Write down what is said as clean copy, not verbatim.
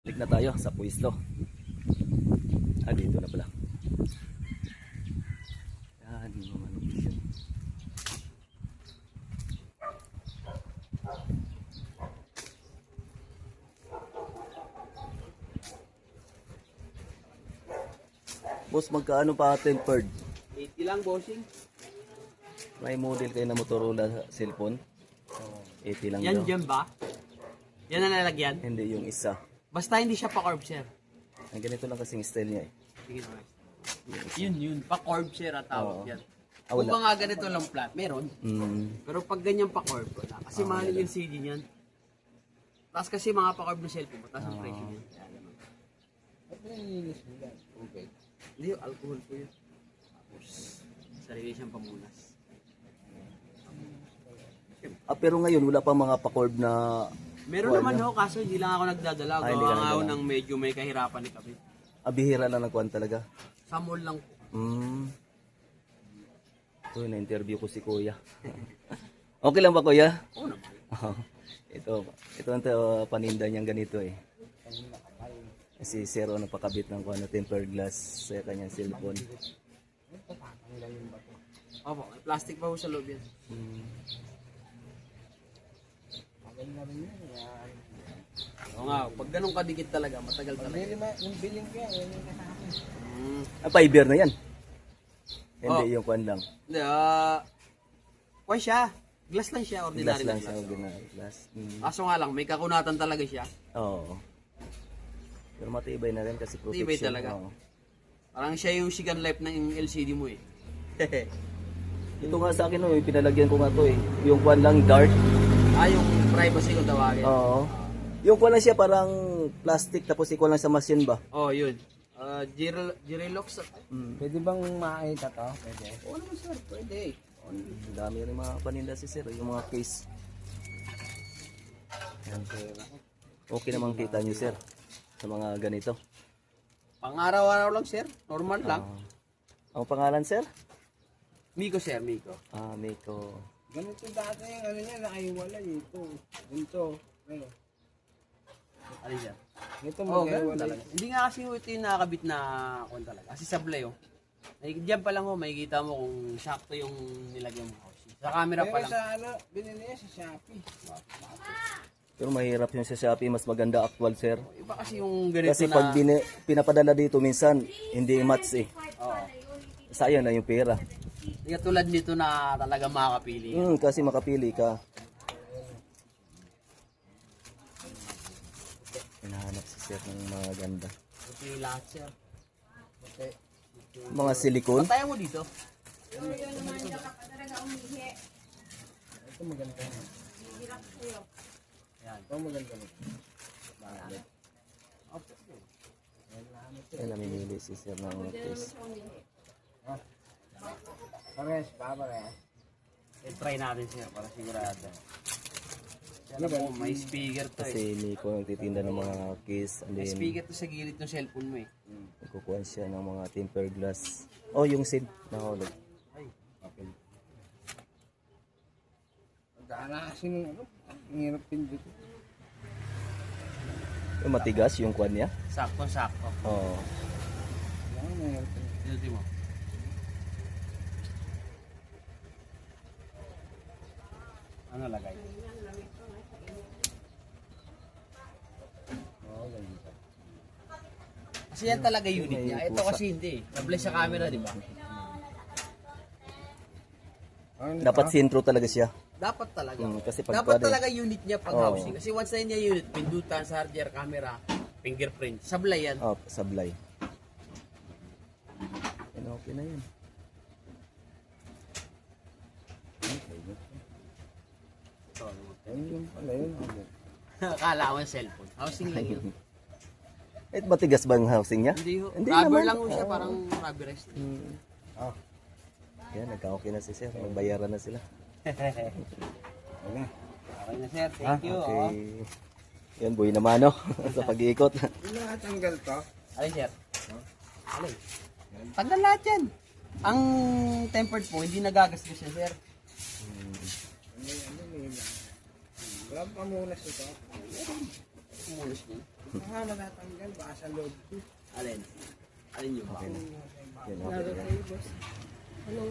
Balik na tayo sa pwesto. Dito na pala. Yan, yung mga location. Boss, magkaano pa tempered? 80 lang, bossing. May model kayo na Motorola cellphone? 80 lang Yan daw. dyan ba? Yan ang lalagyan? Hindi yung isa. Basta hindi siya pa-curb, sir. Ang ganito lang kasing style niya eh. Sige, boss. Yun. Pa-curb, sir, at tawag Oo. yan. Ah, Kung wala. ba nga ganito lang flat, meron. Pero pag ganyan pa-curb, wala. Kasi mahal yung CD niyan. Tapos kasi mga pa-curb na cellphone, mataas ang presyo niyan. Kaya naman. Okay. Hindi, alcohol po yun. Tapos, sarili siyang pamunas. Pero ngayon wala pa mga pa-curve na Meron Wala. naman ho, kaso hindi lang ako nagdadala. Hindi ka Gawa nga ako nagdadala. ng medyo may kahirapan ni Kapit. bihira lang nagkuhan talaga. Sa mall lang po. Ito, na-interview ko si Kuya. Okay lang ba, Kuya? Oo naman. Ito ang paninda niyang ganito eh. Si Zero napakabit ng kuha na tempered glass sa kanyang cellphone. Opo, may plastic pa ho sa loob yan. Oo nga, pag ganun kadikit talaga, matagal talaga. Yung billing ko yan, yan yung kasama. Fiber na yan. Hindi Oh. yung kuhan lang. Hindi, kuwan siya. Glass lang siya, Glass ordinary lang na siya, glass. ordinary glass. Kaso nga lang, may kakunatan talaga siya. Oo. Pero matibay na rin kasi protection. Matibay talaga. Oo. Parang siya yung sigan life ng LCD mo eh. Ito nga sa akin, yung pinalagyan ko nga to eh. Yung kuhan lang dark. Yung privacy kung tawagin. Oo. Yung kuhan lang siya parang plastic tapos ikuha lang sa machine ba? Oh, yun. Girelox. Pwede bang makita to? Pwede. Oo naman sir, pwede. Ang dami rin mga paninda si Sir, yung mga case. Yan. Okay namang kita nyo Sir sa mga ganito. Pang araw-araw lang sir, normal lang. Ang pangalan Sir? Miko sir, Miko. Miko. Ganito dati yung ano niya, nakaiwalay ito. Ganito. Ano? Ano yan? Ito Oo, ganun magkaiwalay. talaga. Hindi nga kasi ito yung nakakabit na kung talaga. Kasi sablay oh. Diyan pa lang oh, makikita mo kung sakto yung nilagyan mo housing. Sa camera pa Pero lang. sa ano, binili niya sa Shopee. Pero mahirap yung sa Shopee, mas maganda actual Sir. Iba kasi yung ganito Kasi na... pag pinapadala dito minsan, hindi match eh. Oo. Sayang na yung pera. Hindi tulad nito na talaga makakapili. Kasi makapili ka. Hinahanap si Sir ng mga ganda. Ito yung lahat sir. Mga silicone. Patayan mo dito. Ito maganda. Yan. Ito maganda. Yan namimili si Sir ng case. Pares, pares. I-try natin sir para sigurado. Yan po, may speaker to eh. Kasi Miko nagtitinda ng mga case. And May then, speaker to sa gilid ng cellphone mo eh. kukuha siya ng mga tempered glass. Oh, yung SID. Nahulog. Ay. Okay. Magkala kasi nung ano, ang hirap pindot. Yung matigas yung kwan niya. Sakto-sakto. Oo. Ang hirap pindot. Pinuti mo. Ano lagay? Kasi yan talaga unit niya. Ito kasi hindi. Nablay sa camera, di ba? Dapat sintro talaga siya. Dapat talaga. Kasi pag Dapat pwede- talaga unit niya pag Oo. housing. Kasi once na niya unit, pindutan, charger, camera, fingerprint. Sablay yan. Oh, sablay. Yan, okay na yun. Ayun pala yun. Akala ko yung cellphone. Housing lang yun. Matigas ba yung housing niya? Hindi ho. Hindi Rubber naman. lang ho siya. Parang rubberized. Yan, nagka-okay na si Sir. Magbayaran na sila. Wala. Okay na sir. Thank you. Okay. Oh. Yan, buhay naman, no? Sa pag-iikot. Yung nakatanggal to, Alin sir? Alin? Tanggal lahat yan. Ang tempered po, hindi nagagasgas siya sir. ano may lang. Wala pa muna ito. Kumulos niya. Baka matatanggal, baka sa loob. Alin? Alin yung Okay bako? na. Yan, okay Lalo na. kayo, boss. Anong